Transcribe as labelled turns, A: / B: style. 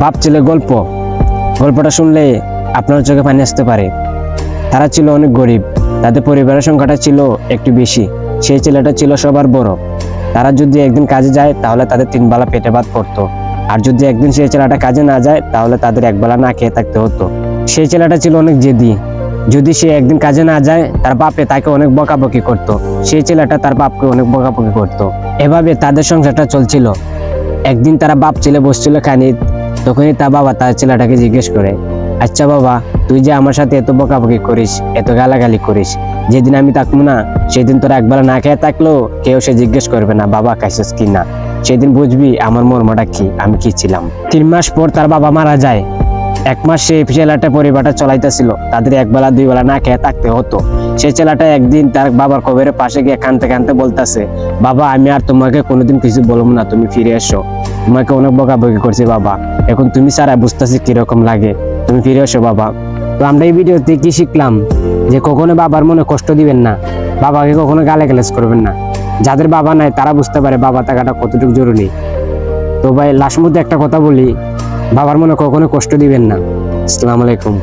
A: বাপ ছেলে গল্পটা শুনলে আপনার চোখে পানি আসতে পারে। তারা ছিল অনেক গরিব, তাদের পরিবারের সংখ্যাটা ছিল একটু বেশি। সেই ছেলেটা ছিল সবার বড়। তারা যদি একদিন কাজে যায় তাহলে তাদের 3 বেলা পেটে ভাত পড়তো, আর যদি একদিন সেই ছেলেটা কাজে না যায় তাহলে তাদের 1 বেলা না খেয়ে থাকতে হতো। সেই ছেলেটা ছিল অনেক জেদি। যদি সে একদিন কাজে না যায় তার বাপে তাকে অনেক বকাবকি করতো, সেই ছেলেটা তার বাপকে অনেক বকাবকি করতো। এভাবে তাদের সংসারটা চলছিল। একদিন তারা বাপ ছেলে বসছিল খানি, তখনই তার বাবা তার ছেলেটাকে জিজ্ঞেস করে, আচ্ছা বাবা, তুই যে আমার সাথে এত বকাবকি করিস, এত গালাগালি করিস, যেদিন আমি থাকবো না সেদিন তোরা 1 বেলা না খেয়ে থাকলেও কেউ সে জিজ্ঞেস করবে না বাবা খাইছিস কি না। সেদিন বুঝবি আমার মর্মটা কি, আমি কি ছিলাম। 3 মাস পর তার বাবা মারা যায়। 1 মাস সেই ছেলেটা পরিবারটা চলাইতেছিল, তাদের 1 বেলা 2 বেলা না খেয়ে থাকতে হতো। সেই ছেলেটা একদিন তার বাবার কবরের পাশে গিয়ে কাঁদতে কাঁদতে বলতেছে, বাবা আমি আর তোমাকে কোনোদিন কিছু বলবো না, তুমি ফিরে এসো, তোমাকে অনেক বকাবকি করছি বাবা, এখন তুমি ছাড়া বুঝতেছি কিরকম লাগে, তুমি ফিরে এসো বাবা। তো আমরা এই ভিডিওতে কি শিখলাম, যে কখনো বাবার মনে কষ্ট দিবেন না, বাবাকে কখনো গালাগালাজ করবেন না। যাদের বাবা নাই তারা বুঝতে পারে বাবা থাকাটা কতটুকু জরুরি। তো ভাই লাস্ট মধ্যে একটা কথা বলি, বাবার মনে কখনো কষ্ট দিবেন না। আসসালামু আলাইকুম।